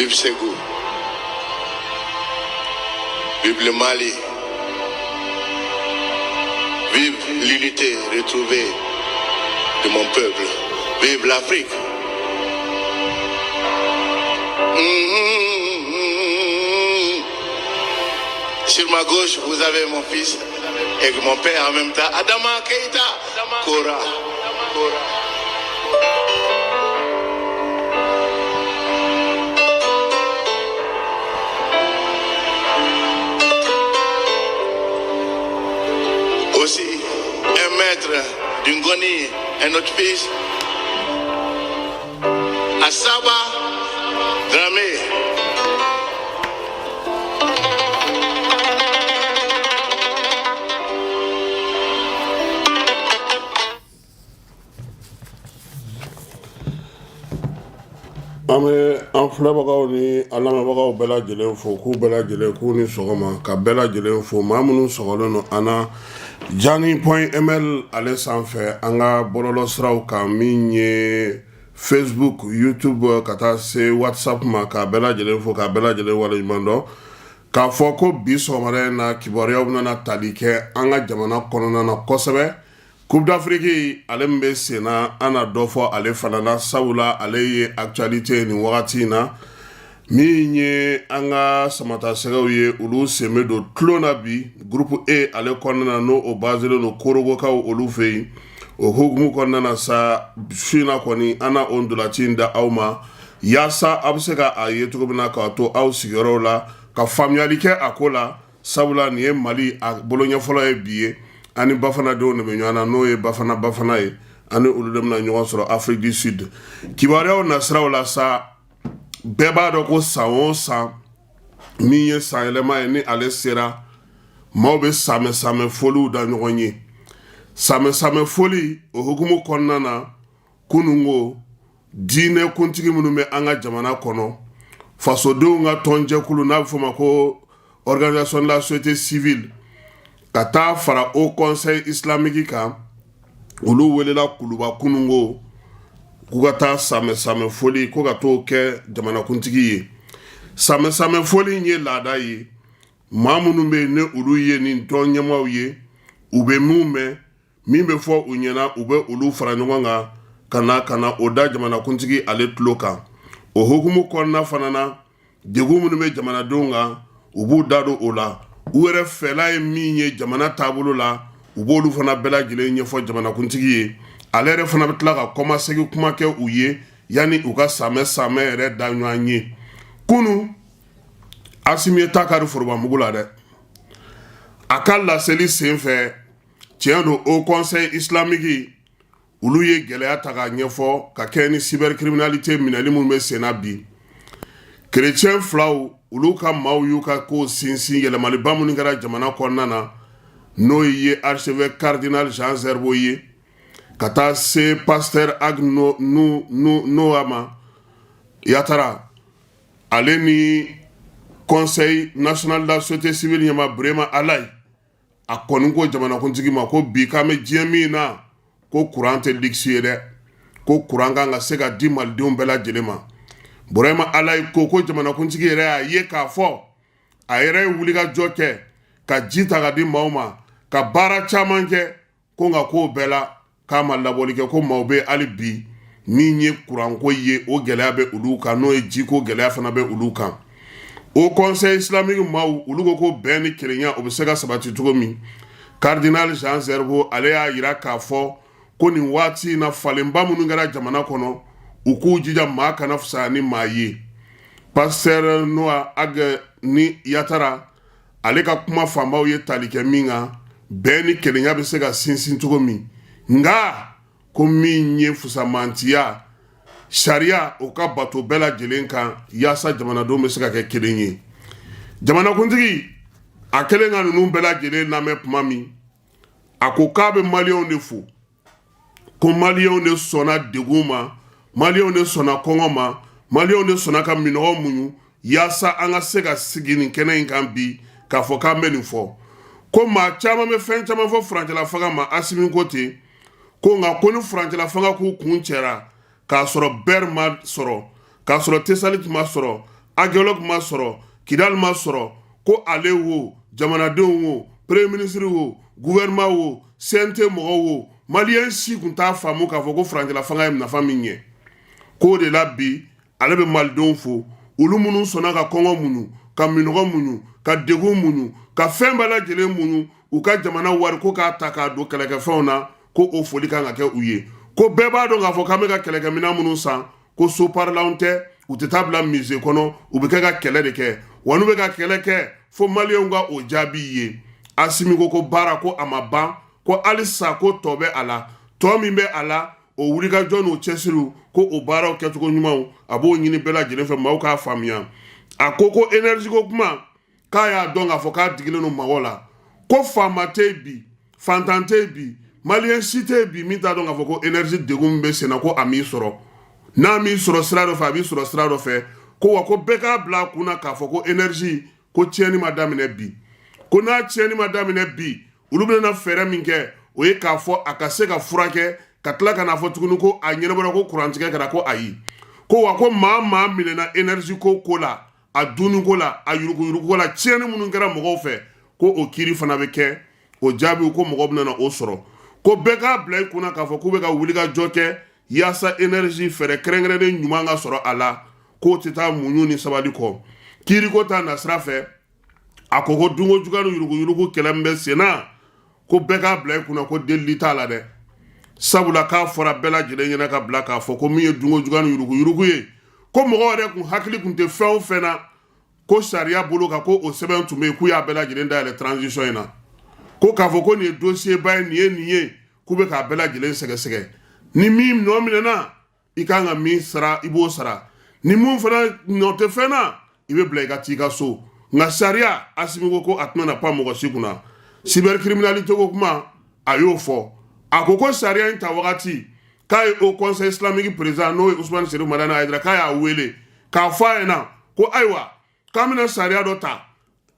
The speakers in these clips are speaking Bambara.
Vive Ségou. Vive le Mali. Vive l'unité retrouvée de mon peuple. Vive l'Afrique. Sur ma gauche, vous avez mon fils et mon père en même temps. Adama Keïta. Kora. Aussi, un maître d'Ungoni, un autre fils, Asaba Dramé. an filɛbagaw ni a lamɛnbagaw bɛɛ lajɛlen fo k'u bɛɛ lajɛlen k'u ni sɔgɔma ka bɛɛ lajɛlen fo maa minnu sɔgɔlen no an na jani.ml ale sanfɛ an ka bɔlɔlɔ siraw kan min ye Facebook, YouTube ka taa se WhatsApp ma ka bɛɛ lajɛlen fo ka bɛɛ lajɛlen waleɲuman dɔn k'a fɔ ko bi sɔgɔmada na kibaruyaw bɛna tali kɛ an ka jamana kɔnɔna na kosɛbɛ. Coupe d'Afrique ale min bɛ sen na an na dɔ fɔ ale fana na sabula ale ye actualité nin wagati na min ye an ka samatasɛgɛw ye olu sen bɛ don tulon na bi groupe E ale kɔnɔna na n'o o baselen don korogokaw olu fɛ yen o hukumu kɔnɔna na sa su in na kɔni an na o ndolanci in da aw ma yaasa a bɛ se ka a ye cogo min na k'a to aw sigiyɔrɔw la ka faamuyali kɛ a ko la sabula nin ye Mali a boloɲɛfɔlɔ ye bi ye. Ani Bafana denw de bɛ ɲɔgɔn na n'o ye Bafana ye ani olu de bɛna ɲɔgɔn sɔrɔ Afrique du Sud kibaruyaw nasiraw la sa bɛɛ b'a dɔn ko san o san min ye san yɛlɛma ye ni ale sera maaw bɛ samɛ foliw da ɲɔgɔn ye samɛ foli o hukumu kɔnɔna na kunungo diinɛ kuntigi minnu bɛ an ka jamana kɔnɔ fasodenw ka tɔnjɛkulu n'a bɛ fɔ o ma ko organisation de la société civile ka taa fara au conseil islamique kan olu welela kuluba kunungo k'u ka taa samɛ foli ko ka t'o kɛ jamanakuntigi ye samɛ foli in ye laada ye maa minnu bɛ yen ne olu ye nin tɔn ɲɛmaaw ye u bɛ mun mɛn min bɛ fɔ u ɲɛna u bɛ olu fara ɲɔgɔn kan ka na o da jamanakuntigi ale tulo kan o hukumu kɔnɔna fana na degun minnu bɛ jamanadenw kan u b'u da don o la u yɛrɛ fɛla ye min ye jamana taabolo la u b'olu fana bɛɛ lajɛlen ɲɛfɔ jamanakuntigi ye ale yɛrɛ fana bɛ tila ka kɔmasegin kuma kɛ u ye yanni u ka samɛ yɛrɛ da ɲɔgɔn ye kunu Asimi ye ta kari forobamugu la dɛ a ka laseli senfɛ tiɲɛ don au conseil islamique olu ye gɛlɛya ta k'a ɲɛfɔ ka kɛ ni cybercriminalité minɛli minnu bɛ sen na bi chrétien filaw olu ka maaw y'u ka ko sinsin yɛlɛmaliba minnu kɛra jamana kɔnɔna na n'o ye archevêque cardinal Jean Zerbo ye ka taa se pasteur Agno Noama Yatara ale ni conseil national de la société civile ɲɛma Burema Alaye a kɔni ko jamanakuntigi ma ko bi k'an bɛ diɲɛ min na ko courant tɛ luxe ye dɛ ko courant kan ka se ka di malidenw bɛɛ lajɛlen ma Burema Alaye ko jamanakuntigi yɛrɛ y'a ye k'a fɔ a yɛrɛ ye wulikajɔ kɛ ka ji ta ka di maaw ma ka baara caman kɛ ko nka k'o bɛɛ la k'a ma labɔli kɛ ko maaw bɛ hali bi min ye kuranko ye o gɛlɛya bɛ olu kan n'o ye jiko gɛlɛya fana bɛ olu kan o conseil islamique maaw olu ko bɛn ni kelenya o bɛ se ka sabati cogo min cardinal Jean Zerbo ale y'a jira k'a fɔ ko nin waati in na falenba minnu kɛra jamana kɔnɔ u k'u jija maa kana fisaya ni maa ye pasteur Noa ni Yatara ale ka kuma fanbaw ye tali kɛ min kan bɛn ni kelenya bɛ se ka sinsin cogo min nka ko min ye fusamantiya sariya o ka bato bɛɛ lajɛlen kan yaasa jamanadenw bɛ se ka kɛ kelen ye jamanakuntigi a kɛlen ka ninnu bɛɛ lajɛlen lamɛn tuma min a ko k'a bɛ maliyɛnw de fo ko maliyɛnw de sɔnna degun ma maliyɛnw de sɔnna kɔngɔ ma maliyɛnw de sɔnna ka minɔgɔ muɲu yaasa an ka se ka sigi nin kɛnɛ in kan bi k'a fɔ k'an bɛ nin fɔ ko maa caman bɛ fɛn caman fɔ furancɛla fanga ma Asimi ko ten ko nka ko ni furancɛla fanga k'u kun cɛra k'a sɔrɔ Bɛr ma sɔrɔ k'a sɔrɔ Tesaliti ma sɔrɔ archéologue ma sɔrɔ kidal ma sɔrɔ ko ale wo jamanadenw wo premier ministre wo gouvernement wo CNT mɔgɔw wo malien si kun t'a faamu k'a fɔ ko farancɛla fanga ye nafa min ɲɛ k'o de la bi ale bɛ malidenw fo olu minnu sɔnna ka kɔngɔ muɲu ka minɔgɔ muɲu ka degun muɲu ka fɛn bɛɛ lajɛlen muɲu u ka jamana wari ko k'a ta k'a don kɛlɛkɛfɛnw na ko o foli kan ka kɛ u ye ko bɛɛ b'a dɔn k'a fɔ k'an bɛ ka kɛlɛkɛminɛn minnu san ko soparlanw tɛ u tɛ taa bila musée kɔnɔ u bɛ kɛ ka kɛlɛ de kɛ wa n'u bɛ ka kɛlɛ kɛ fo maliyɛnw ka o jaabi ye Asimi ko baara ko a ma ban ko halisa ko tɔ bɛ a la tɔ min bɛ a la o wulikajɔ n'o cɛsiriw ko o baaraw kɛcogo ɲumanw a b'o ɲini bɛɛ lajɛlen fɛ maaw k'a faamuya a ko énergie ko kuma k'a y'a dɔn k'a fɔ k'a digilen don mɔgɔw la ko faama tɛ yen bi fantan tɛ yen bi maliyɛn si tɛ yen bi min t'a dɔn k'a fɔ ko énergie degun bɛ senna ko a m'i sɔrɔ n'a m'i sɔrɔ sira dɔ fɛ a b'i sɔrɔ sira dɔ fɛ ko wa ko bɛɛ k'a bila a kunna k'a fɔ ko énergie ko tiɲɛni ma daminɛ bi ko n'a tiɲɛni ma daminɛ bi olu bɛna fɛɛrɛ min kɛ o ye k'a fɔ a ka se ka furakɛ ka tila ka n'a fɔ tuguni ko a ɲɛnabɔra ko kurantigɛ kɛra ko ayi ko wa ko maa minɛna énergie ko la a dunni ko la a yuruguyurugu ko la tiɲɛni minnu kɛra mɔgɔw fɛ ko o kiiri fana bɛ kɛ o jaabi ko mɔgɔw bɛna o sɔrɔ ko bɛɛ k'a bila i kunna k'a fɔ k'u bɛ ka wulikajɔ kɛ yaasa énergie fɛɛrɛ kɛrɛnkɛrɛnnen ɲuman ka sɔrɔ a la k'o tɛ taa muɲu ni sabali kɔ kiiri ko ta nasira fɛ a ko dunko juguya ni yuruguyurugu kɛlɛ min bɛ sen na ko bɛɛ k'a bila i kunna ko delili t'a la dɛ sabula k'a fɔra bɛɛ lajɛlen ɲɛna ka bila k'a fɔ ko min ye dunko juguya ni yuruguyurugu ye ko mɔgɔw yɛrɛ kun hakili kun tɛ fɛn o fɛn na ko sariya bolo kan ko o sɛbɛn tun bɛ yen k'u y'a bɛɛ lajɛlen dayɛlɛ transition in na ko k'a fɔ ko nin ye dossier ba ye nin ye k'u bɛ k'a bɛɛ lajɛlen sɛgɛsɛgɛ ni min nɔ minɛna i kan ka min sara i b'o sara ni mun fana nɔ tɛ fɛn na i bɛ bila i ka t'i ka so nka sariya Asimi ko a tɛna na pan mɔgɔ si kunna cybercriminalité ko kuma a y'o fɔ a ko sariya in ta wagati k'a ye au conseil islamique président n'o ye Usmane Serifu Madani Hayidara k'a y'a wele k'a fɔ a ɲɛna ko ayiwa k'an bɛna sariya dɔ ta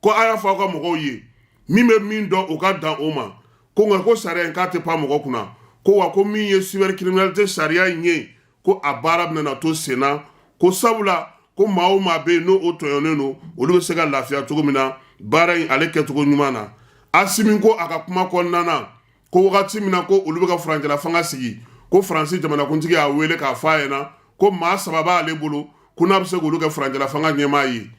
ko a y'a fɔ aw ka mɔgɔw ye min bɛ min dɔn o ka dan o ma ko nka ko sariya in k'a tɛ pan mɔgɔ kunna ko wa ko min ye cybercriminalité sariya in ye ko a baara bɛna to sen na ko sabula ko maa o maa bɛ yen n'o tɔɲɔnnen don olu bɛ se ka lafiya cogo min na baara in ale kɛcogo ɲuman na Asimi ko a ka kuma kɔnɔna na ko wagati min na ko olu bɛ ka farancɛla fanga sigi ko Faransi jamanakuntigi y'a wele k'a fɔ a ɲɛna ko maa saba b'ale bolo ko n'a bɛ se k'olu kɛ farancɛla fanga ɲɛmaa ye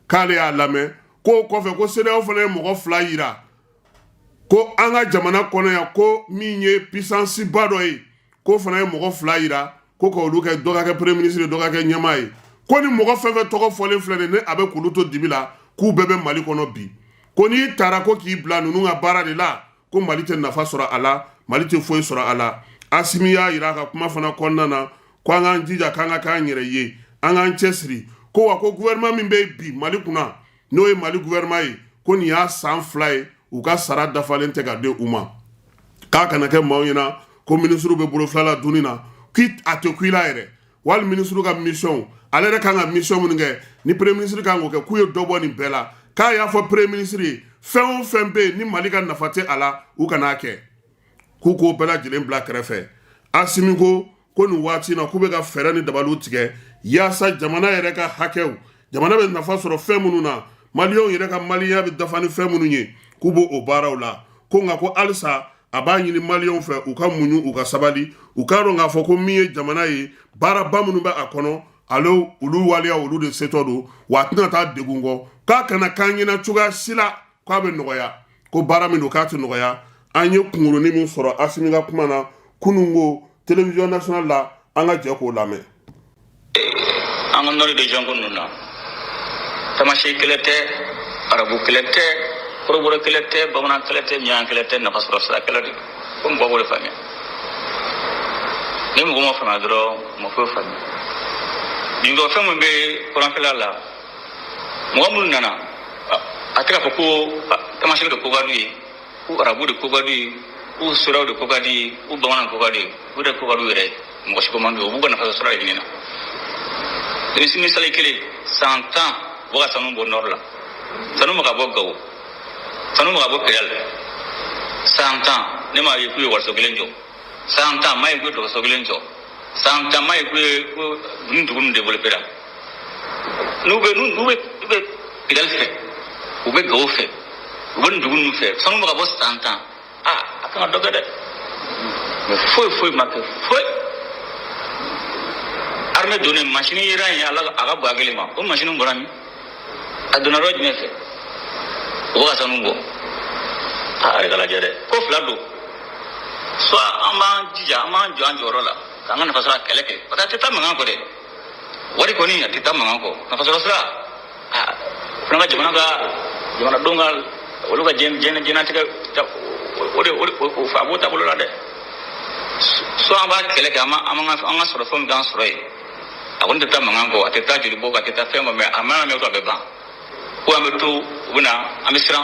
k'ale y'a lamɛn k'o kɔfɛ ko CEDEAO fana ye mɔgɔ fila yira ko an ka jamana kɔnɔ yan ko min ye puissance ba dɔ ye k'o fana ye mɔgɔ fila yira ko k'olu kɛ dɔ ka kɛ premier ministre dɔ ka kɛ ɲɛmaa ye ko ni mɔgɔ fɛn fɛn tɔgɔ fɔlen filɛ nin ye a bɛ k'olu to dibi la k'u bɛɛ bɛ Mali kɔnɔ bi ko n'i taara ko k'i bila ninnu ka baara de la ko Mali tɛ nafa sɔrɔ a la Mali tɛ foyi sɔrɔ a la Asimi y'a yira a ka kuma fana kɔnɔna na ko an k'an jija k'an ka k'an yɛrɛ ye an k'an cɛsiri ko wa ko gouvernement min bɛ bi Mali kunna n'o ye Mali gouvernement ye ko nin y'a san 2 ye u ka sara dafalen tɛ ka di u ma k'a kana kɛ maaw ɲɛna ko ministre bɛ bolo filala dunni na a tɛ ku i la yɛrɛ wali ministre ka mission ale yɛrɛ kan ka mission minnu kɛ ni premier ministre kan k'o kɛ k'u ye dɔ bɔ nin bɛɛ la k'a y'a fɔ premier ministre ye fɛn o fɛn bɛ yen ni Mali ka nafa tɛ a la u kan'a kɛ k'u k'o bɛɛ lajɛlen bila kɛrɛfɛ Asimi ko nin waati in na k'u bɛ ka fɛɛrɛ ni dabaliw tigɛ yaasa jamana yɛrɛ ka hakɛw jamana bɛ nafa sɔrɔ fɛn minnu na maliyɛnw yɛrɛ ka maliyɛnya bɛ dafa ni fɛn minnu ye k'u b'o o baaraw la ko nka ko halisa a b'a ɲini maliyɛnw fɛ u ka muɲu u ka sabali u k'a dɔn k'a fɔ ko min ye jamana ye baaraba minnu bɛ a kɔnɔ ale olu waleya olu de setɔ don wa a tɛna taa degun kɔ k'a kana k'an ɲɛna cogoya si la k'a bɛ nɔgɔya ko baara min don k'a tɛ nɔgɔya an ye kunkurunin min sɔrɔ Asimi ka kuma na kunun ko télévision nationale la an ka jɛ k'o lamɛn. an ka nɔri de jɔnko ninnu na tamasi kɛlɛ tɛ arabu kɛlɛ tɛ kɔrɔbɔrɔ kɛlɛ tɛ bamanan kɛlɛ tɛ miyan kɛlɛ tɛ nafa sɔrɔ sira kɛlɛ de ko mɔgɔ b'o de faamuya ni mɔgɔ ma faamuya dɔrɔn mɔgɔ foyi faamuya nin dɔ fɛn min bɛ kɔrɔnkɛla la mɔgɔ minnu nana a tɛ k'a fɔ ko tamasi de ko ka d'u ye ko arabu de ko ka d'u ye ko siraw de ko ka di ko bamanan ko ka di o de ko ka d'u yɛrɛ ye mɔgɔ si ko man d'u ye o b'u ka nafa sɔrɔ de ɲini na misali kelen san 10 bɔ ka sanu bɔ nɔri la sanu ma ka bɔ Gawo sanu ma ka bɔ Kidal san 10 ne ma ye k'u ye ekɔliso kelen jɔ san 10 ma ye k'u ye dɔgɔtɔrɔso kelen jɔ san 10 ma ye k'u ye nin dugu ninnu développé la nous pidal fait ou be go fait ou ben dugun fait sans mo boss tantan akanga dogade mais foi make foi armée donné machine iran ya ala aga bagale ma o machine ngorami aduna roj me fait o ga sanungo ari kala jere ko flado so ama jija ama janjoro la kanga na fasara keleke pata teta manga ko de wari ko ni teta manga ko na fasara sra nanga jamana dongal oluga jena tika ode o fa bota bolola de so aba keleke ama soro fom dan soro e akon teta manga ko ateta jiri boka teta fema me amana me to beba ko ameto buna amisra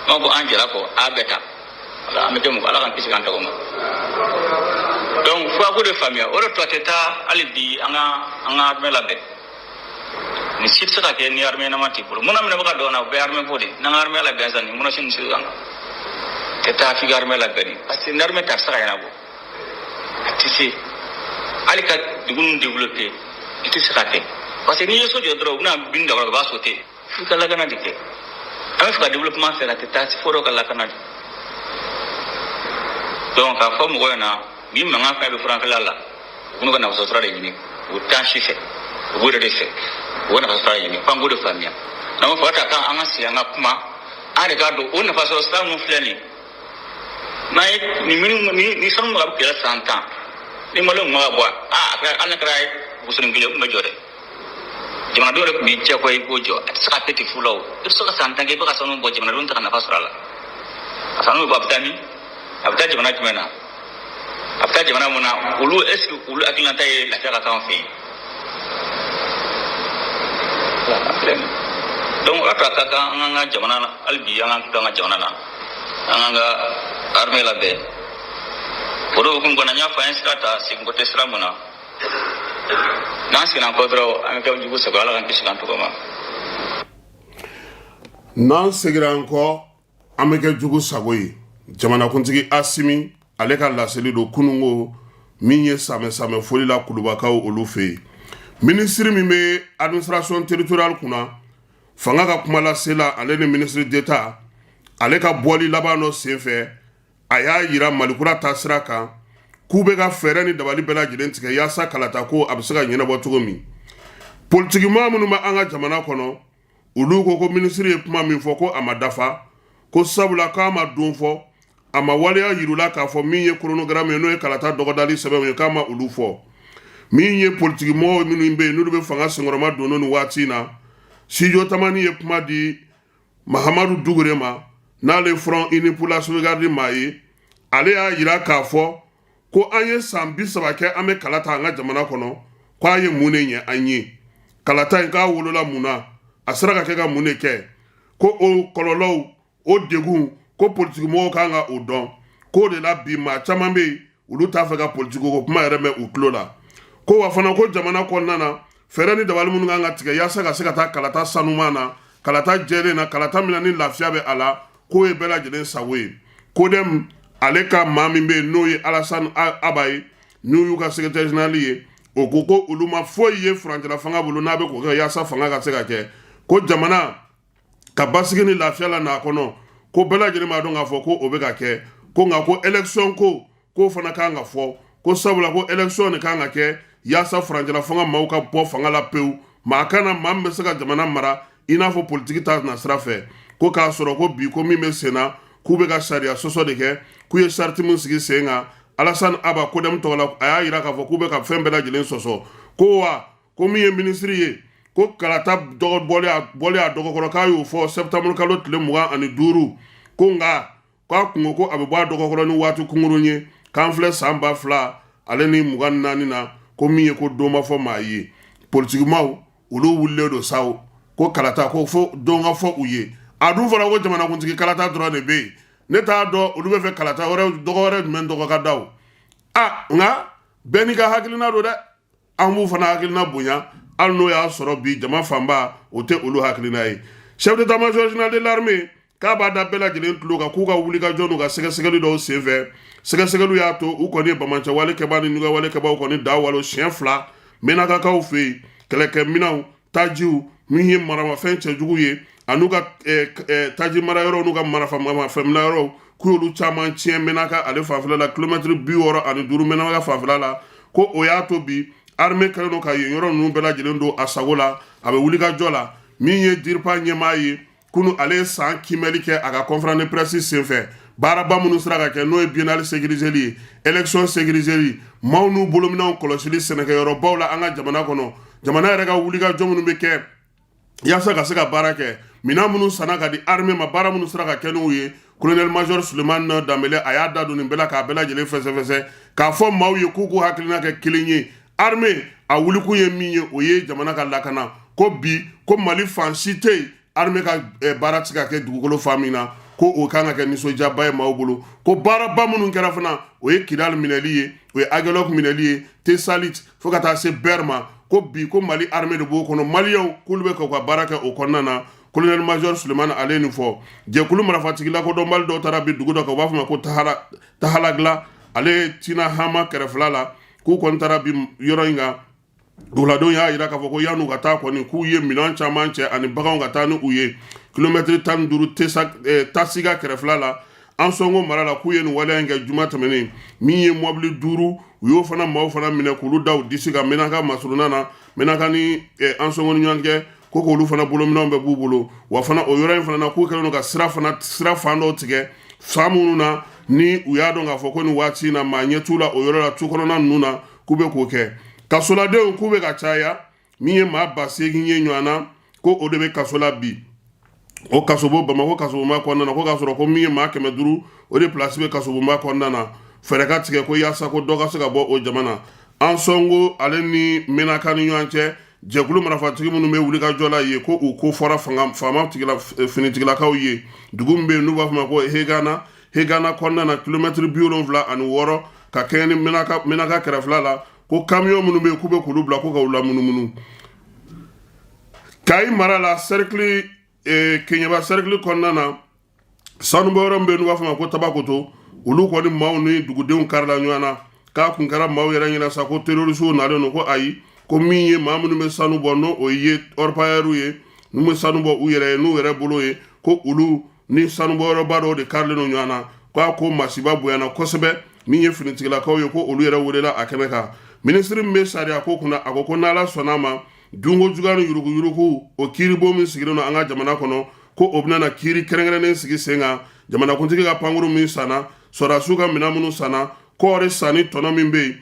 mako anjela ko abeta ala amete mu ala kan kisi kan tago ma donc fo ko de famille o to teta alibi anga mela be ni sit saka ke ni arme na mati polo mona mena baka dona be arme bodi na arme la gaza ni mona sin sigan teta fi arme la beri parce que arme tar saka yana go tisi alika dugun développer itu saka ke parce que ni yeso jodro na binda ba sote fi kala kana dike ame fa développement faire la teta si foro kala kana donc a fo mo na mi manga fa be frankala la kuno kana so sura de ni o tanshi fe o bude de fe wona fa sura ni pango de famia na mo fata kan anga si anga kuma a de gado wona fa so sura mo flani mai ni son mo abkela santa ni mo lo mo abwa ana krai busun ngile mo jode jamana dole ko bi ko ay gojo saka peti fulo so ka santa ge baka sonu bo jamana dun ta na fa sura la asanu babtani abta jamana jumena abta jamana mona ulu est ulu akilanta e la fera kan fi donc ata kaka nganga jamana albi nganga jamana na nganga arme la be poro ko ngona nya fa inskata singote sramuna nansi na kodro ameka jugu se bala kan kisikan to ma nan segira encore ameka jugu sagoyi jamana kuntigi Asimi ale ka laseli do kunungo minye same foli la kulubakaw olu fe ministre mi be administration territoriale kuna fanga ka kuma la sela ale ni ministre d'état ale ka boli labano senfɛ aya yira malikura tasira kan kube ka fɛrɛ ni dabali bɛɛ lajɛlen tigɛ yaasa kalata ko a bɛ se ka ɲɛnabɔ cogo min politiki maa minnu bɛ an ka jamana kɔnɔ olu ko ministre ye kuma min fɔ ko a ma dafa ko sabula k'a ma don fɔ a ma waleya yirula k'a fɔ min ye chronogramme ye n'o ye kalata dɔgɔdali sɛbɛnw ye k'a ma olu fɔ min ye politiki mɔgɔw minnu bɛ yen n'olu bɛ fanga senkɔrɔma don ni waati in na Sijo Tamani ye kuma di Mahamadu Dugure ma n'ale Front Uni pour la Sauvegarde maa ye ale y'a yira k'a fɔ ko an ye san 30 kɛ an bɛ kalata an ka jamana kɔnɔ k'a ye mun de ɲɛ an ye kalata in k'a wolola mun na a sera ka kɛ ka mun de kɛ ko o kɔlɔlɔw o degun ko politiki mɔgɔw kan ka o dɔn k'o de la bi maa caman bɛ yen olu t'a fɛ ka politiki ko kuma yɛrɛ mɛn u tulo la ko wa fana ko jamana kɔnɔna na fɛrɛ ni dabali minnu kan ka tigɛ yaasa ka se ka taa kalata sanuman na kalata jɛlen na kalata min na ni lafiya bɛ a la k'o ye bɛɛ lajɛlen sago ye kodɛm ale ka maa min bɛ yen n'o ye Alassane Aba ye n'o y'u ka secrétaire général ye o ko ko olu ma foyi ye furancɛla fanga bolo n'a bɛ k'o kɛ yaasa fanga ka se ka kɛ ko jamana ka basigi ni lafiya la n'a kɔnɔ ko bɛɛ lajɛlen b'a dɔn k'a fɔ ko o bɛ ka kɛ ko nka ko élection ko fana kan ka fɔ ko sabula ko élection de kan ka kɛ yaasa furancɛla fanga maaw ka bɔ fanga la pewu maa kana maa min bɛ se ka jamana mara i n'a fɔ politiki ta na sira fɛ ko k'a sɔrɔ ko bi ko min bɛ sen na k'u bɛ ka sariya sɔsɔ de kɛ k'u ye sariti min sigi sen kan Alassane Aba kodɛm tɔgɔ la a y'a yira k'a fɔ k'u bɛ ka fɛn bɛɛ lajɛlen sɔsɔ ko wa ko min ye ministre ye ko kalata bɔlen a dɔgɔkɔrɔ k'a y'o fɔ septembre kalo tile 25 ko nka k'a kungo ko a bɛ bɔ a dɔgɔkɔrɔ ni waati kunkurun ye k'an filɛ san 2000 ale ni 24 na ko min ye ko don ma fɔ maa ye politikimaw olu wulilen do saw ko kalata ko fo don ka fɔ u ye a dun fɔra ko jamanakuntigi kalata dɔrɔn de bɛ yen ne t'a dɔn olu bɛ fɛ kalata wɛrɛ dɔgɔ wɛrɛ jumɛn dɔgɔ ka da o nka bɛɛ n'i ka hakilina don dɛ an b'u fana hakilina bonya hali n'o y'a sɔrɔ bi jama fanba o tɛ olu hakilina ye chef d'état-major général de l'armée k'a b'a da bɛɛ lajɛlen tulo kan k'u ka wulikajɔ n'u ka sɛgɛsɛgɛli dɔw senfɛ sɛgɛsɛgɛliw y'a to u kɔni ye bamancɛ walekɛba ni ɲugɛ walekɛbaw kɔni da walo siɲɛ 2 mɛnakakaw fɛ yen kɛlɛkɛminɛnw tajiw min ye maramafɛn cɛjugu ye an'u ka taji mara yɔrɔ n'u ka marafɛnmina yɔrɔ k'u y'olu caman tiɲɛ Menaka ale fanfɛla la kilomɛtiri 65 Menaka fanfɛla la ko o y'a to bi armée kɛlen don ka yen yɔrɔ ninnu bɛɛ lajɛlen don a sago la a bɛ wuli ka jɔ la min ye DIRPA ɲɛmaa ye kunu ale ye san kimɛli kɛ a ka conférence de presse senfɛ baaraba minnu sera ka kɛ n'o ye biennale sécuriseli ye élection sécuriseli maaw n'u bolominɛw kɔlɔsili sɛnɛkɛyɔrɔbaw la an ka jamana kɔnɔ jamana yɛrɛ ka wuli ka jɔ minnu bɛ kɛ yaasa ka se ka baara kɛ minɛn minnu sanna ka di armée ma baara minnu sera ka kɛ n'u ye colonel major Sulemani Danbɛlɛ a y'a da don nin bɛɛ la k'a bɛɛ lajɛlen fɛsɛfɛsɛ k'a fɔ maaw ye k'u k'u hakilina kɛ kelen ye armée a wulikun ye min ye o ye jamana ka lakana ko bi ko Mali fan si tɛ yen armée ka baara tɛ se ka kɛ dugukolo fan min na ko o kan ka kɛ nisɔndiyaba ye maaw bolo ko baaraba minnu kɛra fana o ye Kidal minɛli ye o ye Aguelok minɛli ye Tesalit fo ka taa se Ber ma ko bi ko Mali armée de b'o kɔnɔ maliyɛnw k'olu bɛ k'u ka baara kɛ o kɔnɔna na colonel major Sulemani ale nin fɔ jɛkulu marafatigi lakodɔnbali dɔw taara bi dugu dɔ kan u b'a fɔ ma ko Tahalagla ale Tina Hama kɛrɛfɛla la k'u kɔni taara bi yɔrɔ in kan duguladenw y'a jira k'a fɔ ko yan'u ka taa kɔni k'u ye minɛn caman cɛ ani baganw ka taa ni u ye kilomɛtiri 15 Tasiga kɛrɛfɛla la an sɔngo mara la k'u ye nin waleya in kɛ juma tɛmɛnen min ye mɔbili 5 u y'o fana maaw fana minɛ k'olu da u disi kan Menaka masuruna na Menaka ni an sɔngo ni ɲɔgɔn cɛ ko k'olu fana bolominɛw bɛ b'u bolo wa fana o yɔrɔ in fana na k'u kɛlen don ka sira fan dɔw tigɛ fan minnu na ni u y'a dɔn k'a fɔ ko nin waati in na maa ɲɛ t'u la o yɔrɔ la tu kɔnɔna ninnu na k'u bɛ k'o kɛ kasoladenw k'u bɛ ka caya min ye maa 8,000 ye ɲɔgɔn na ko o de bɛ kaso la bi o kasobo Bamako kasobonba kɔnɔna na ko k'a sɔrɔ ko min ye maa 500 o de place bɛ kasobonba kɔnɔna na fɛɛrɛ ka tigɛ ko yaasa ko dɔ ka se ka bɔ o jamana an sɔngo ale ni Menaka ni ɲɔgɔn cɛ jɛkulu marafatigi minnu bɛ wuli ka jɔ la ye ko u ko fɔra faama finitigilakaw ye dugu min bɛ yen n'u b'a fɔ ma ko Hegana kɔnɔna na kilomɛtiri 76 ka kɛɲɛ ni Menaka kɛrɛfɛla la ko camion minnu bɛ yen k'u bɛ k'olu bila ko ka u lamunumunu Kayi mara la cercle Keɲeba cercle kɔnɔna na sanubɔ yɔrɔ min bɛ yen n'u b'a fɔ ma ko Tabakoto olu kɔni maaw ni dugudenw karila ɲɔgɔn na k'a kun kɛra maaw yɛrɛ ɲɛna sa ko terroriste nalen don ko ayi ko min ye maa minnu bɛ sanu bɔ n'o o ye orpailleurs ye n'u bɛ sanu bɔ u yɛrɛ ye n'u yɛrɛ bolo ye ko olu ni sanubɔyɔrɔba dɔw de karilen don ɲɔgɔn na k'a ko masiba bonyana kosɛbɛ min ye finitigilakaw ye ko olu yɛrɛ welela a kɛnɛ kan minisiri min bɛ sariya ko kunna a ko n'Ala sɔnn'a ma dunko juguya ni yuruguyurugu o kiiribon min sigilen don an ka jamana kɔnɔ ko o bɛna na kiiri kɛrɛnkɛrɛnnen sigi sen kan jamanakuntigi ka pankuru min sanna sɔrɔdasiw ka minɛn minnu sanna kɔɔri sanni tɔnɔ min bɛ yen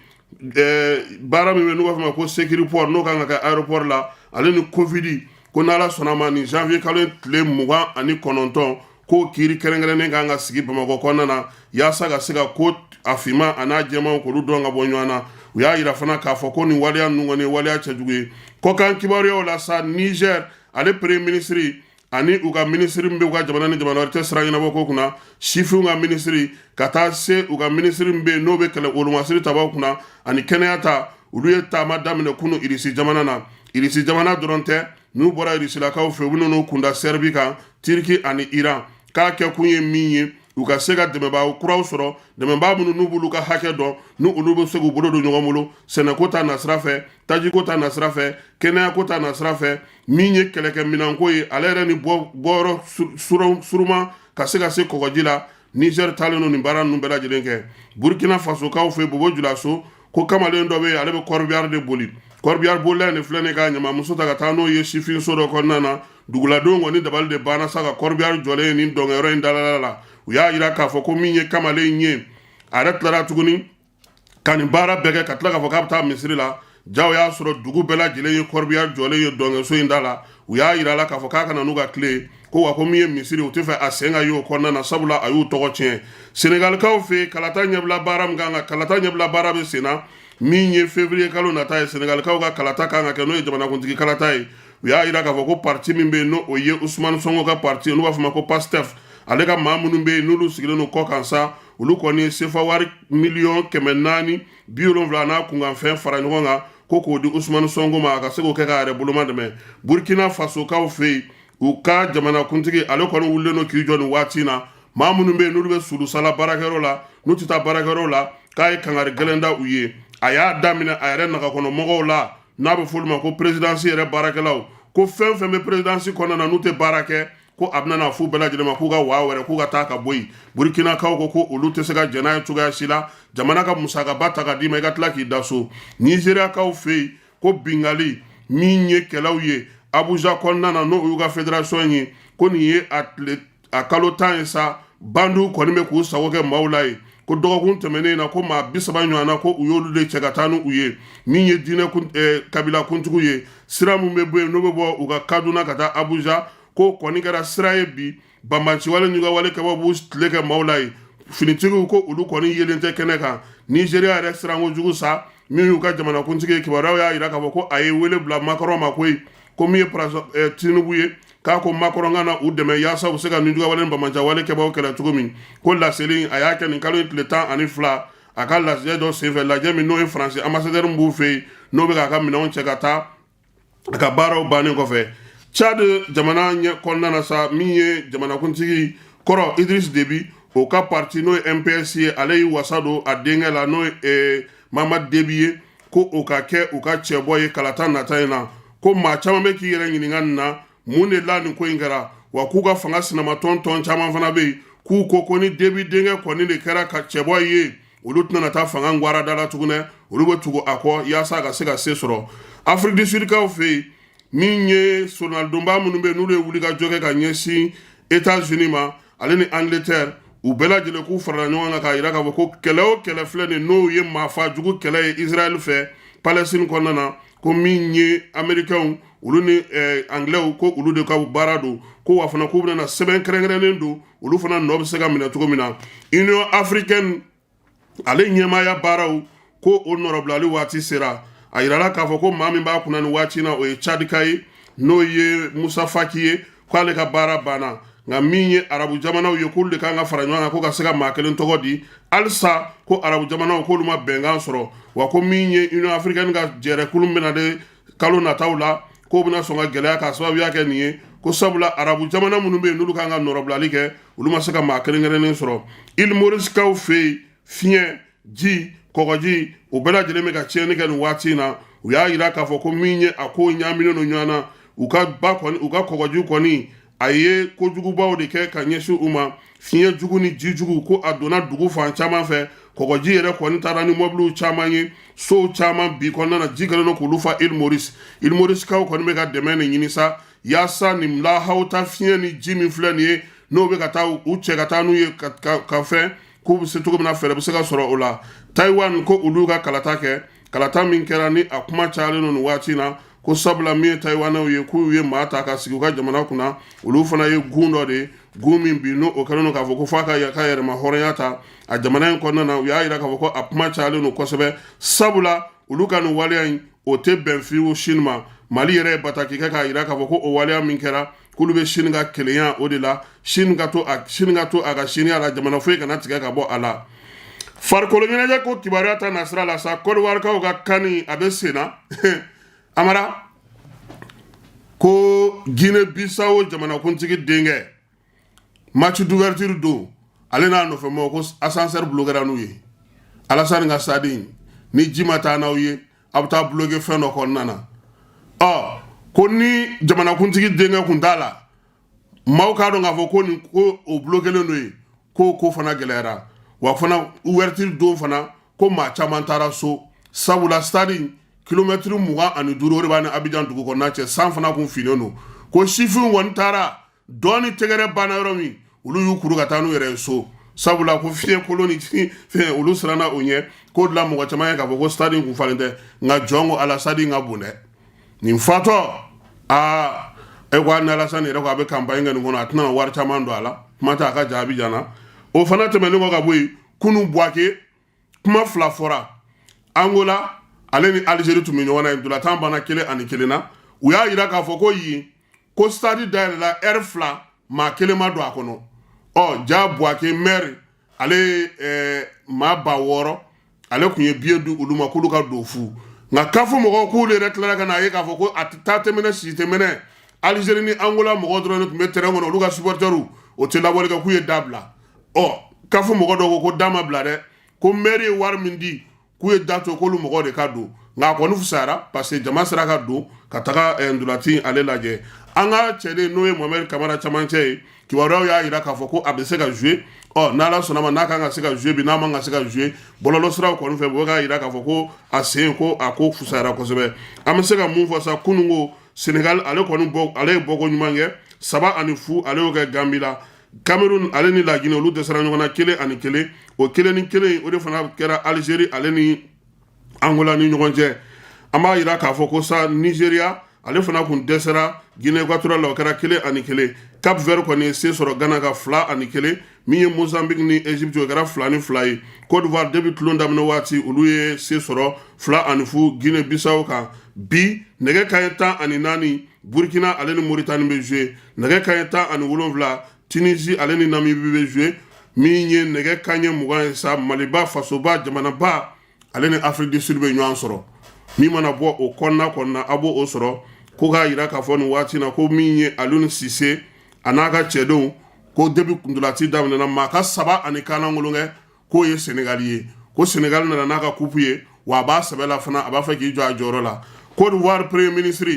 baara min bɛ n'u b'a fɔ ma ko Sécuriport n'o kan ka kɛ aéroport la ale ni Covid ko n'Ala sɔnn'a ma ni janvier kalo tile 29 ko kiiri kɛrɛnkɛrɛnnen kan ka sigi Bamakɔ kɔnɔna na yaasa ka se ka ko a finman a n'a jɛmanw k'olu dɔn ka bɔ ɲɔgɔn na u y'a jira fana k'a fɔ ko nin waleya ninnu kɔni ye waleya cɛjugu ye kɔkan kibaruyaw la sa Niger ale premier ministre ani u ka ministre min bɛ u ka jamana ni jamana wɛrɛ tɛ sira ɲɛnabɔ ko kunna sifinw ka ministre ka taa se u ka ministre min bɛ yen n'o bɛ kɛlɛ olomasiri tabaw kunna ani kɛnɛya ta olu ye taama daminɛ kunu Irisi jamana na Irisi jamana dɔrɔn tɛ n'u bɔra Irisilakaw fɛ u bɛ n'u kunda Serbi kan Turki ani Iran k'a kɛ kun ye min ye u ka se ka dɛmɛbaa kuraw sɔrɔ dɛmɛbaa minnu n'u b'olu ka hakɛ dɔn n'u olu bɛ se k'u bolo don ɲɔgɔn bolo sɛnɛko ta nasira fɛ tajiko ta nasira fɛ kɛnɛyako ta nasira fɛ min ye kɛlɛkɛminɛnko ye ale yɛrɛ ni bɔyɔrɔ suruma ka se kɔgɔji la Niger taalen don nin baara ninnu bɛɛ lajɛlen kɛ Burkina Faso kaw fɛ Bobo Julaso ko kamalen dɔ bɛ yen ale bɛ corbillard de boli corbillard bolila nin filɛ nin ka ɲamamuso ta ka taa n'o ye sifinso dɔ kɔnɔna na duguladenw kɔni dabali de banna sa ka corbillard jɔlen nin dɔngɛyɔrɔ in dalala la u y'a jira k'a fɔ ko min ye kamalen ye a yɛrɛ tilara tuguni ka nin baara bɛɛ kɛ ka tila k'a fɔ k'a bɛ taa misiri la jaw y'a sɔrɔ dugu bɛɛ lajɛlen ye corbillard jɔlen ye dɔngɛso in da la u y'a jira la k'a fɔ k'a kana n'u ka tile ko wa ko min ye misiri u tɛ fɛ a sen ka ye o kɔnɔna na sabula a y'u tɔgɔ tiɲɛ Senegalikaw fɛ kalata ɲɛbila baara min kan ka kalata ɲɛbila baara bɛ sen na min ye février kalo nata ye Senegalikaw ka kalata kan ka kɛ n'o ye jamanakuntigi kalata ye u y'a jira k'a fɔ ko parti min bɛ yen n'o o ye Ousmane Sonko ka parti n'u b'a fɔ ma ko PASTEF ale ka maa minnu bɛ yen n'olu sigilen don kɔ kan sa olu kɔni ye sefa wari 470 n'a kunkanfɛn fara ɲɔgɔn kan ko k'o di Ousmane Sonko ma a ka se k'o kɛ k'a yɛrɛ boloma dɛmɛ Burkina Faso kaw fɛ yen u ka jamanakuntigi ale kɔni wulilen don k'i jɔ nin waati in na maa minnu bɛ yen n'olu bɛ sulusala baarakɛyɔrɔ la n'u tɛ taa baarakɛyɔrɔ la k'a ye kangari gɛlɛn da u ye a y'a daminɛ a yɛrɛ nagakɔnɔmɔgɔw la n'a bɛ f'olu ma ko présidence yɛrɛ baarakɛlaw ko fɛn fɛn bɛ présidence kɔnɔna na n'u tɛ baara kɛ ko a bɛna na f'u bɛɛ lajɛlen ma k'u ka waa wɛrɛ k'u ka taa ka bɔ yen Burkinakaw ko olu tɛ se ka jɛn n'a ye cogoya si la jamana ka musakaba ta ka d'i ma i ka tila k'i da so Nigériakaw fɛ yen ko bingali min ye kɛlɛw ye Abuja kɔnɔna na n'o y'u ka fédération ye ko nin ye a kalo 10 ye sa bandiw kɔni bɛ k'u sago kɛ maaw la ye ko dɔgɔkun tɛmɛnen na ko maa 30 ɲɔgɔnna ko u y'olu de cɛ ka taa n'u ye min ye diinɛ kabila kuntigiw ye sira min bɛ bɔ yen n'o bɛ bɔ u ka Kaduna ka taa Abuja ko kɔni kɛra sira ye bi banbanciwale ɲugawale kɛbɔ b'u tile kɛ maaw la ye finitigiw ko olu kɔni yelen tɛ kɛnɛ kan Nigeria yɛrɛ siranko jugu sa min y'u ka jamanakuntigi ye kibaruyaw y'a jira k'a fɔ ko a ye wele bila Macron ma koyi ko min ye Tinubu ye k'a ko Macron ka na u dɛmɛ yaasa u bɛ se ka nijugawale ni banbanciwale kɛbɔ kɛlɛ cogo min ko laseli a y'a kɛ nin kalo tile 12 a ka lajɛ dɔ senfɛ lajɛ min n'o ye France ambassadeur b'u fɛ yen n'o bɛ k'a ka minɛnw cɛ ka taa a ka baaraw bannen kɔfɛ Tchad jamana ɲɛ kɔnɔna na sa min ye jamanakuntigi kɔrɔ Idriss Déby o ka parti n'o ye MPS ye ale y'i wasa don a denkɛ la n'o ye Mamad Déby ye ko o ka kɛ u ka cɛbɔ ye kalata nata in na ko maa caman bɛ k'i yɛrɛ ɲininka nin na mun de la nin ko in kɛra wa k'u ka fanga sinamatɔn tɔn caman fana bɛ yen k'u ko ni Déby denkɛ kɔni de kɛra ka cɛbɔ ye olu tɛna taa fanga ŋwara da la tugunɛ olu bɛ tugu a kɔ yaasa a ka se ka se sɔrɔ Afrique du Sud kaw fɛ yen min ye sonaldonba minnu bɛ n'olu ye wuli ka jɔ kɛ ka ɲɛsin États-Unis ma ale ni Angleterre u bɛɛ lajɛlen k'u farala ɲɔgɔn kan k'a jira k'a fɔ ko kɛlɛ o kɛlɛ filɛ nin n'o ye maafa jugu kɛlɛ ye Israël fɛ Palestine kɔnɔna na ko min ye Américains olu ni Anglais ko olu de ka baara don ko wa fana k'u bɛna sɛbɛn kɛrɛnkɛrɛnnen don olu fana nɔ bɛ se ka minɛ cogo min na Union africaine ale ɲɛmaaya baaraw ko o nɔrɔbilali waati sera a yirala k'a fɔ ko maa min b'a kunna nin waati na o ye Tchadika ye n'o ye Musa Faki ye k'ale ka baara banna nka min ye arabu jamanaw ye k'olu de kan ka fara ɲɔgɔn kan ko ka se ka maa kelen tɔgɔ di halisa ko arabu jamanaw k'olu ma bɛnkan sɔrɔ wa ko min ye Union africaine ka jɛrɛkulu bɛna de kalo nataw la k'o bɛna sɔn ka gɛlɛya k'a sababuya kɛ nin ye ko sabula arabu jamana minnu bɛ yen n'olu kan ka nɔrɔbilali kɛ olu ma se ka maa kelen-kelennin sɔrɔ Île Maurice-kaw fɛ yen fiɲɛ ji kɔgɔji u bɛɛ lajɛlen bɛ ka tiɲɛni kɛ nin waati in na u y'a jira k'a fɔ ko min ye a ko ɲaaminen don ɲɔgɔn na u ka kɔgɔji kɔni a ye kojugubaw de kɛ ka ɲɛsin u ma fiɲɛ jugu ni ji jugu ko a donna dugu fan caman fɛ kɔgɔji yɛrɛ kɔni taara ni mɔbiliw caman ye sow caman bi kɔnɔna na ji kɛlen don k'olu fa Île Maurice-kaw kɔni bɛ ka dɛmɛ nin ɲini sa yaasa nin lahaw ta fiɲɛ ni ji min filɛ nin ye n'o bɛ ka taa u cɛ ka taa n'u ye ka fɛn k'u bɛ se cogo min na fɛɛrɛ bɛ se ka sɔrɔ o la Taiwan ko olu ka kalata kɛ kalata min kɛra ni a kuma cayalen don nin waati in na ko sabula min ye Taiwanɛw ye k'u ye maa ta ka sigi u ka jamana kunna olu fana ye gun dɔ de gun min bi n'o kɛlen don k'a fɔ ko f'a ka yɛrɛma hɔrɔnya ta a jamana in kɔnɔna na u y'a jira k'a fɔ ko a kuma cayalen don kosɛbɛ sabula olu ka nin waleya in o tɛ bɛn fiyewu Chine ma Mali yɛrɛ ye bataki kɛ k'a jira k'a fɔ ko o waleya min kɛra k'olu bɛ Chine ka kelenya o de la Chine ka to a ka siniya la jamana foyi kana tigɛ ka bɔ a la farikolo ɲɛnajɛ ko kibaruya ta nasira la sa Côte d'Ivoire ka kani a bɛ sen na Amara ko Guinée Bissau jamanakuntigi denkɛ match d'ouverture don ale n'a nɔfɛmɔgɔ ko ascenseur bloquera n'u ye Alassane ka stade ni ji ma taa n'aw ye a bɛ taa bloquer fɛn dɔ kɔnɔna na ko ni jamanakuntigi denkɛ kun t'a la maaw k'a dɔn k'a fɔ ko o bloquelen don ye ko fana gɛlɛyara wa fana ouverture don fana ko maa caman taara so sabula stade kilomètre 25 o de b'a ni Abidjan dugu kɔnɔna cɛ san fana kun finnen don ko sifin kɔni taara dɔɔni tɛgɛrɛ banna yɔrɔ min olu y'u kuru ka taa n'u yɛrɛ ye so sabula ko fiɲɛ kolon ni fɛn olu siranna o ɲɛ k'o de la mɔgɔ caman ye k'a fɔ ko stade kun falen tɛ nka jɔn ko ala stade ka bon dɛ nin fatɔ e ko ni Alassane yɛrɛ ko a bɛ campagne kɛ nin kɔnɔ a tɛna wari caman don a la kuma tɛ a ka ja Abidjan na o fana tɛmɛnen kɔ ka bɔ yen kunu Buwake kuma fila fɔra Angola ale ni Algérie tun bɛ ɲɔgɔn na yen ntolantan banna 1-1 na u y'a jira k'a fɔ ko yen ko stade dayɛlɛla heure 2 maa kelen ma don a kɔnɔ ja Buwake maire ale maa 600 ale tun ye billet di olu ma k'olu ka don fu nka kafo mɔgɔw k'olu yɛrɛ tilara ka na ye k'a fɔ ko a taa tɛmɛnɛ si tɛmɛnɛ Algérie ni Angola mɔgɔw dɔrɔn de tun bɛ terrain kɔnɔ olu ka supporters o tɛ labɔli kɛ k'u ye da bila kafo mɔgɔ dɔw ko da ma bila dɛ ko maire ye wari min di k'u ye da to k'olu mɔgɔw de ka don nga kɔni fusara parce que jama sera ka don ka taga ndulati ale lajɛ an ka cɛden n'o ye Mohamed Kamara camancɛ ye kibaruyaw y'a yira k'a fɔ ko a bɛ se ka jouer n'ala sɔnna ma n'a kan ka se ka jouer bi n'a man ka se ka jouer bɔlɔlɔ siraw kɔni fɛ o k'a yira k'a fɔ ko a sen ko a ko fusara kosɛbɛ an bɛ se ka mun fɔ sa kununko Senegal ale ye bɔko ɲuman kɛ 3-0 ale y'o kɛ Gambie la Cameroun ale ni La Guinée olu dɛsɛra ɲɔgɔn na 1-1 o 1-1 o de fana kɛra Algérie ale ni Angola ni ɲɔgɔn cɛ an b'a yira k'a fɔ ko sa Nigeria ale fana kun dɛsɛra Guinée équatoriale la o kɛra 1-1 Cap Vert kɔni ye se sɔrɔ Ghana ka 2-1 min ye Mozambique ni Egypte o kɛra 2-2 ye Côte d'Ivoire depuis tulon daminɛ waati olu ye se sɔrɔ 2-0 Guinée Bissau kan bi nɛgɛ kanɲɛ 14 Burkina ale ni Mauritanie bɛ jouer nɛgɛ kanɲɛ 17 Tunisie ale ni Namibie bɛ jouer min ye nɛgɛ kanɲɛ 20 ye sa Maliba fasoba jamanaba ale ni Afrique du Sud bɛ ɲɔgɔn sɔrɔ min mana bɔ o kɔnɔna a b'o sɔrɔ ko k'a yira k'a fɔ nin waati na ko min ye Aliou Cissé a n'a ka cɛdenw ko depuis kundulati daminɛna maa ka 3 kanankolo kɛ k'o ye Senegal ye ko Senegal nana n'a ka coupe ye wa a b'a sɛbɛ la fana a b'a fɛ k'i jɔ a jɔyɔrɔ la Côte d'Ivoire premier ministre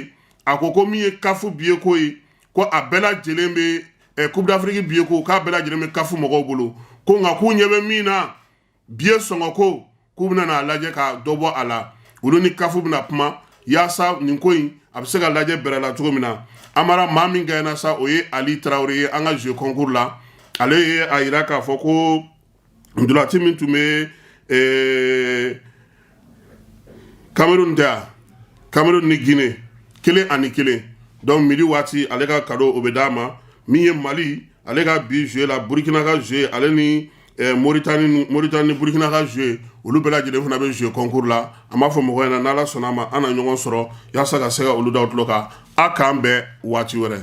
a ko min ye CAF billet ko ye ko a bɛɛ lajɛlen bɛ Coupe d'Afrique billet ko k'a bɛɛ lajɛlen bɛ CAF mɔgɔw bolo ko nka k'u ɲɛ bɛ min na billet sɔngɔ ko k'u bɛna n'a lajɛ ka dɔ bɔ a la olu ni CAF bɛna kuma yaasa nin ko in a bɛ se ka lajɛ bɛrɛ la cogo min na Amara maa min gagné sa o ye Ali Traoré ye an ka jeu concours la ale ye a yira k'a fɔ ko ndulati min tun bɛ Cameroun tɛ yan Cameroun ni Guinée 1-1 donc midi waati ale ka cadeau o bɛ d'a ma min ye Mali ale ka bi jouer la Burkina ka jouer ale ni Mauritanie ni Burkina ka jouer olu bɛɛ lajɛlen fana bɛ jouer concours la an b'a fɔ mɔgɔw ɲɛna n'ala sɔnna a ma an na ɲɔgɔn sɔrɔ yaasa ka se ka olu da o tulo kan a k'an bɛn waati wɛrɛ